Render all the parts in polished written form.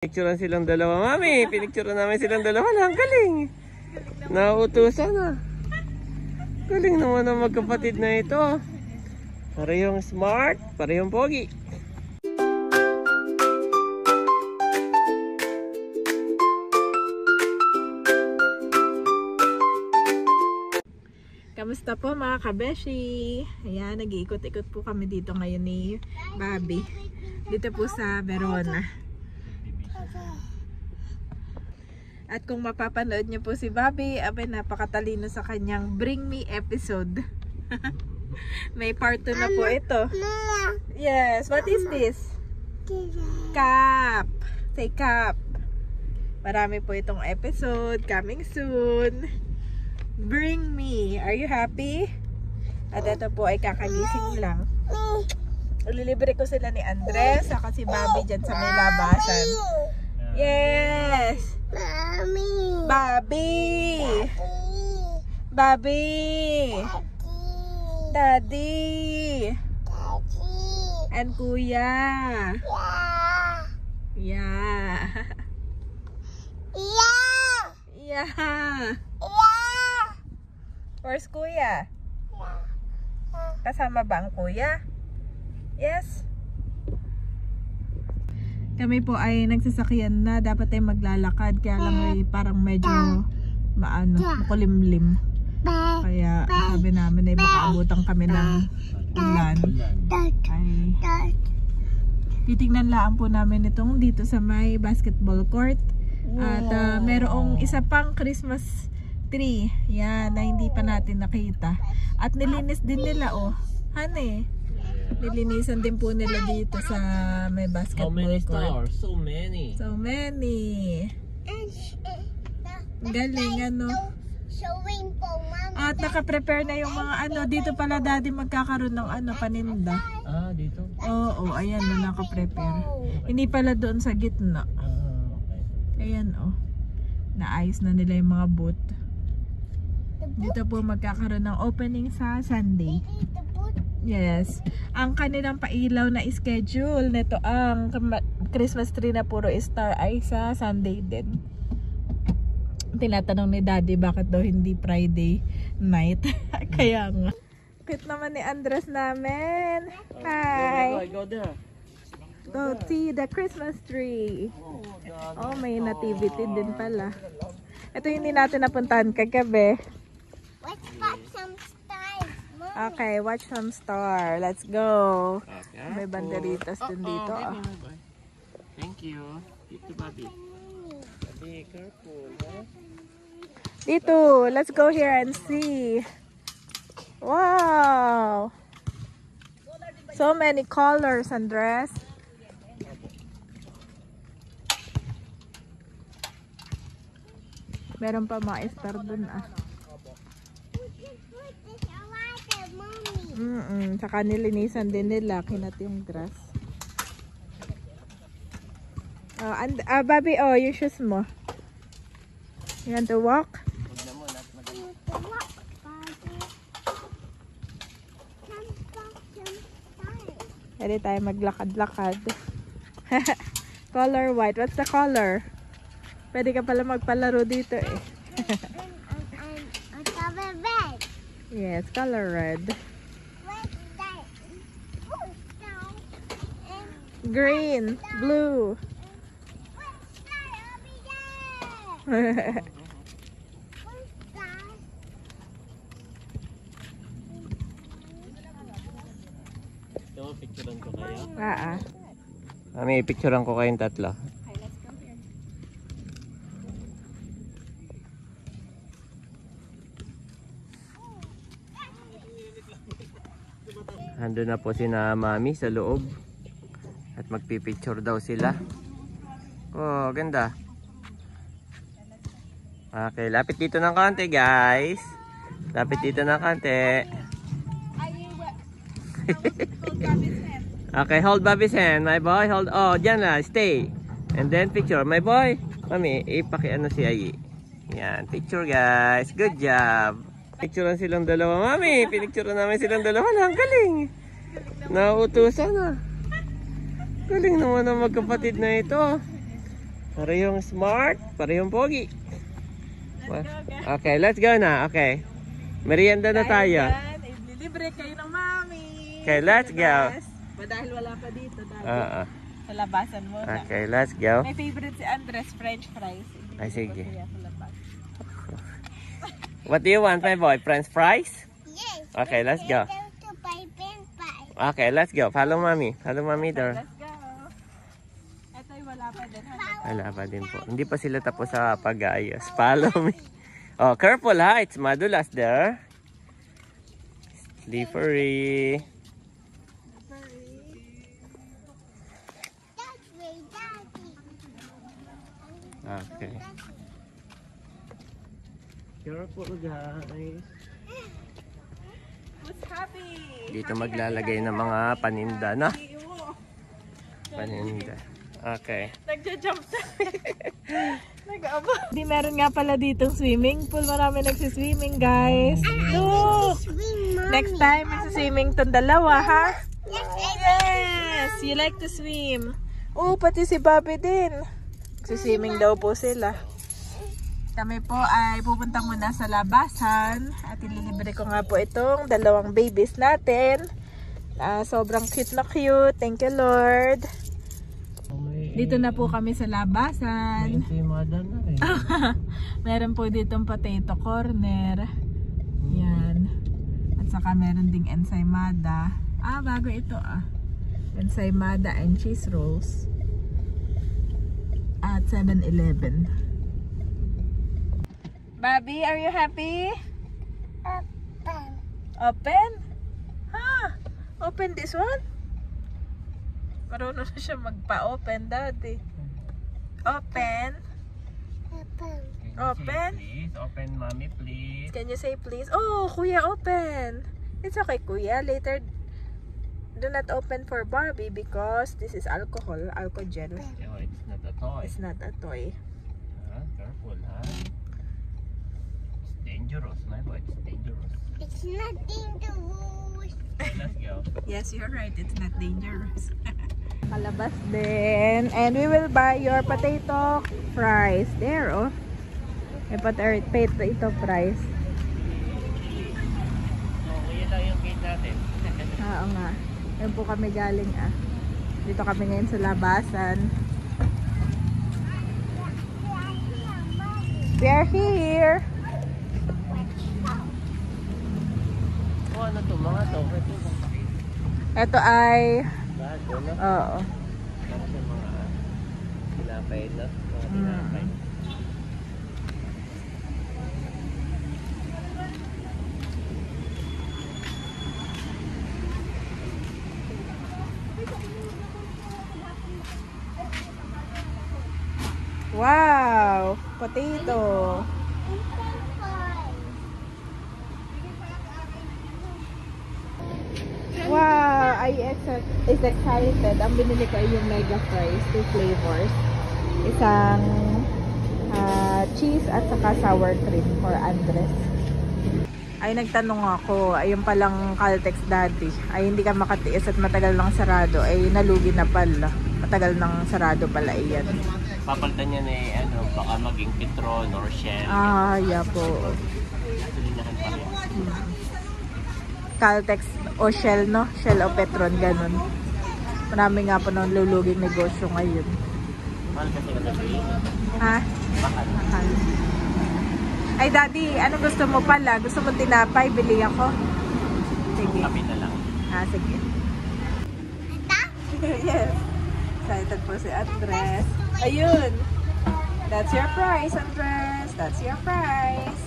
Pinicturean silang dalawa, mami. Pinicturean namin silang dalawa. Ang galing. Nauutusan na. Galing naman ang magkapatid na ito. Parehong smart, parehong pogi. Kamusta po mga kabeshi? Ayan, nag-iikot-ikot po kami dito ngayon ni Bobby. Dito po sa Verona. At kung mapapanood niyo po si Bobby, abay napakatalino sa kanyang Bring Me episode. May part 2 na po ito. Yes, what is this? Cap. Say cap. Marami po itong episode coming soon. Bring Me. Are you happy? At ito po ay kakagising lang. Ulilibre ko sila ni Andres saka si Bobby dyan sa may labasan. Yes! Bobby! Bobby! Daddy! And Kuya! Yeah! Yeah! Where's Kuya? Kasama ba ang Kuya? Yes? Kami po ay nagsasakyan na. Dapat ay maglalakad. Kaya lang ay parang medyo makulimlim. Kaya sabi namin ay baka abutan kami ng ulan. Ay titignan lang po namin itong dito sa may basketball court. At merong isa pang Christmas tree. Yan, na hindi pa natin nakita. At nilinis din nila honey. Nilinisan din po nila dito sa may basketball court. How many stars? So many. So many. Galing At naka-prepare na yung mga dito pala daddy magkakaroon ng paninda. Ah, dito? Oo, ayan na naka-prepare. Hindi pala doon sa gitna. Okay. Ayan naayos na nila yung mga booth. Dito po magkakaroon ng opening sa Sunday. Yes. Ang kanilang pailaw na schedule nito ang Christmas tree na puro star ay sa Sunday din. Tinatanong ni Daddy bakit daw hindi Friday night. Kaya nga. Cute naman ni Andres namin. Hi. Go there. Go see the Christmas tree. Oh, may nativity din pala. Ito yung hindi natin napuntahan kagabi. Let's watch some stars, Mom. Okay, watch some star. Let's go. Okay. May banderitas din dito. Thank you. Dito, Bobby. Be careful, huh? Dito, let's go here and see. Wow! So many colors, Andres. Meron pa mga star dun Saka nilinisan din nila, kinat yung grass. Bobby, yung shoes mo. You want to walk? Pwede tayo maglakad-lakad. Color white. What's the color? Pwede ka pala magpalaro dito Color red. Yes, color red. Green, blue. Ito, picturean ko kayo. Mami, picturean ko kayong tatlo. Okay, let's go here. Ando na po sina Mami sa loob. At magpipicture daw sila. Oh, ganda. Okay, lapit dito ng konti, guys. Lapit dito ng konti. Okay, hold Bobby's hand, my boy. Hold. Oh, dyan na. Stay. And then picture. My boy. Mami, ipakiano si Ayi. Yan, picture, guys. Good job. Picturean silang dalawa, Mami. Pinicturean namin silang dalawa. Ang galing. Nauutusan na. Galing naman ang magkapatid na ito. Parehong smart, parehong pogi. Let's go, guys. Okay, let's go na. Okay. Merienda na tayo. Dahil yan, ililibre kayo ng mami. Okay, let's go. Dahil wala pa dito. Dahil Oo. sa labasan muna. Okay, let's go. My favorite si Andres, French fries. Ay, sige. Kaya sa labas. What do you want, my boy? French fries? Yes. Okay, let's go. To buy pen pie. Okay, let's go. Follow mommy. Follow mommy there. Let's go. Ito ay wala pa din. Wala pa din po. Hindi pa sila tapos sa pag-ayos. Follow me. Oh, careful ha. It's madulas there. Slippery. That's way daddy. Okay. Careful guys. Who's happy? Dito maglalagay ng mga paninda na. Paninda. Okay. Nagja-jump tayo. Nag-aba. Di meron nga pala ditong swimming pool. Marami nagsiswimming, guys. Look! Swim, Mommy. Next time, magsiswimming tong dalawa, ha? Yes, Yes! You like to swim. Oh, pati si Bobby din. Magsiswimming daw po sila. Kami po ay pupunta muna sa labasan. At ililibre ko nga po itong dalawang babies natin. Sobrang cute na cute. Thank you, Lord. Dito na po kami sa labasan. Meron po ditong potato corner. Yan. At saka meron ding ensaymada. Bago ito ensaymada and cheese rolls. At 7-Eleven. Bobby, are you happy? Open. Open? Open this one? Marunong na siya magpa-open, daddy. Open. Open. Open. Please, open mommy please. Can you say please? Oh, kuya, open. It's okay, kuya. Later, do not open for Bobby because this is alcohol gel. Oh, it's not a toy. It's not a toy. Careful ha. It's dangerous, my boy. It's dangerous. It's not dangerous. Okay, let's go. Yes, you're right. It's not dangerous. Kalabas din. And we will buy your potato fries. There, oh. May potato fries. Yan lang yung gate natin. Oo nga. Yan po kami galing, Dito kami ngayon sa labasan. We are here. Oh, ano to? Mga to. Ito ay... Bago na. Oo. Para sa mga tinapay na. Mga tinapay. Wow! Potato. Wow! is excited. Ang binili ko ay yung mega fries, 2 flavors. Isang cheese at saka sour cream for Andres. Ay nagtanong ako, ayun palang Caltex dati. Ay hindi ka makatiis at matagal nang sarado. Ay nalugi na pala. Matagal nang sarado pala iyan. Papalitan niya na baka maging Petron or Shell. Yeah po. Gasolinahan pa rin. Caltex o Shell, no? Shell o Petron, ganun. Marami nga po nang luluging negosyo ngayon. Mahal kasi gasolina. Ha? Mahal. Mahal. Ay daddy, ano gusto mo pala? Gusto mo tinapay? Bili ako. Sige. Kape na lang. Sige. Yes. Excited po si Andres. Ayun. That's your prize, Andres. That's your prize.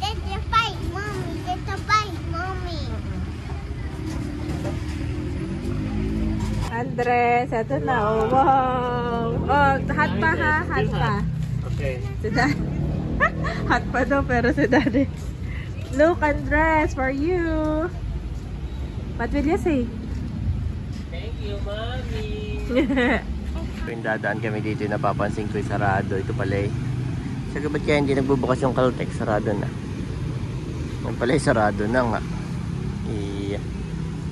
That's your fight, Mommy. That's a fight, Mommy. Andres, eto na. Oh, wow. Oh, hot pa ha? Hot pa. Okay. Si Daddy. Hot pa daw pero si Daddy. Look, Andres, for you. What will you say? Thank you, Mommy. Yung dadaan kami dito, napapansin ko yung sarado. Ito pala Sabi ba't kaya hindi nagbubukas yung Caltex? Sarado na. Yung pala sarado na nga.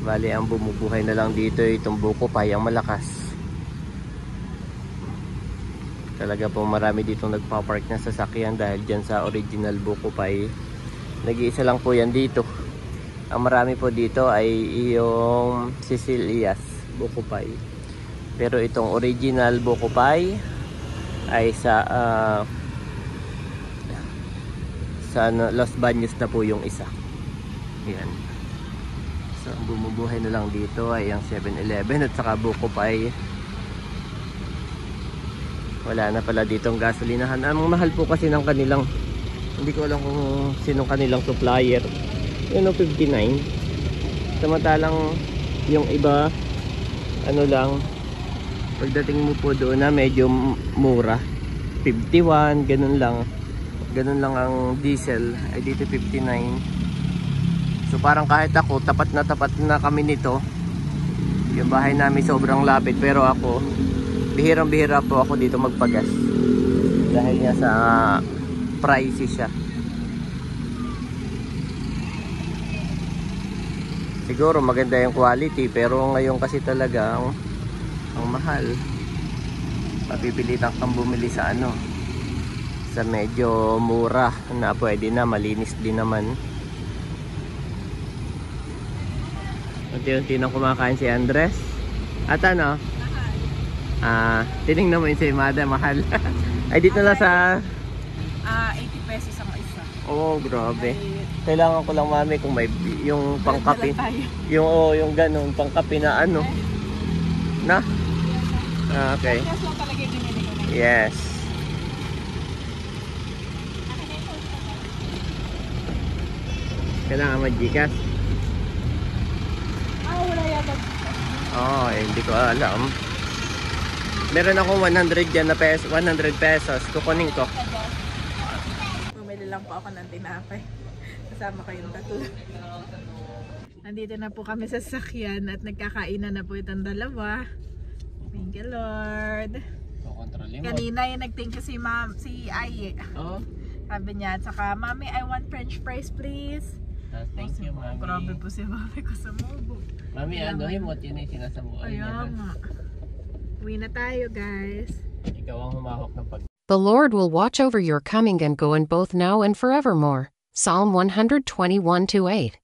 Bali, ang bumubuhay na lang dito itong buko payang malakas. Talaga po marami ditong nagpa-park na sasakyan dahil dyan sa original Buko Pie. Nag-iisa lang po yan dito. Ang marami po dito ay yung Cecilia's Buko Pie. Pero itong original Buko Pie ay sa Los Baños na po yung isa. Yan. So ang bumubuhay na lang dito ay ang 7-Eleven at saka Buko Pie. Wala na pala ditong gasolinahan. Ang mahal po kasi ng kanilang, hindi ko alam kung sinong kanilang supplier. Yun o, 59. Samantalang yung iba, ano lang, pagdating mo po doon na medyo mura, 51, ganun lang. Ganun lang ang diesel, ay dito 59. So parang kahit ako, tapat na kami nito. Yung bahay namin sobrang lapit, pero ako, bihirang-bihira po ako dito magpagas. Dahil nga sa pricey siya. Siguro maganda yung quality, pero ngayon kasi talaga ang mahal. Papipilitan kang bumili sa sa medyo mura na pwede na, malinis din naman. Unti-unti nang kumakain si Andres. At tinignan mo yun si Mada, mahal. Ay dito na sa 80 pesos ang isa. oh grabe. Kailangan ko lang mami kung may yung pangkape, yung ganun pangkape na na okay. Yes. Kailangan mag-Gcash. Wala yata. Hindi ko alam. Meron akong 100 dyan na pesos, 100 pesos. Kukunin ko. Bumili lang po ako ng tinapay. Kasama kayong tatlo. Nandito na po kami sa sasakyan at nagkakainan na po itong dalawa. Thank you, Lord. Kanina yung nag-thank you si Aye. Sabi niya, at saka, Mami, I want french fries please. Thank you, Mami. Grabe po si Mami ko sa mubo. Mami, himot yun yung sinasabuan niya. Kaya nga. Uwi na tayo, guys. Ikaw ang humahok ng pag... The Lord will watch over your coming and going both now and forevermore. Psalm 121:8.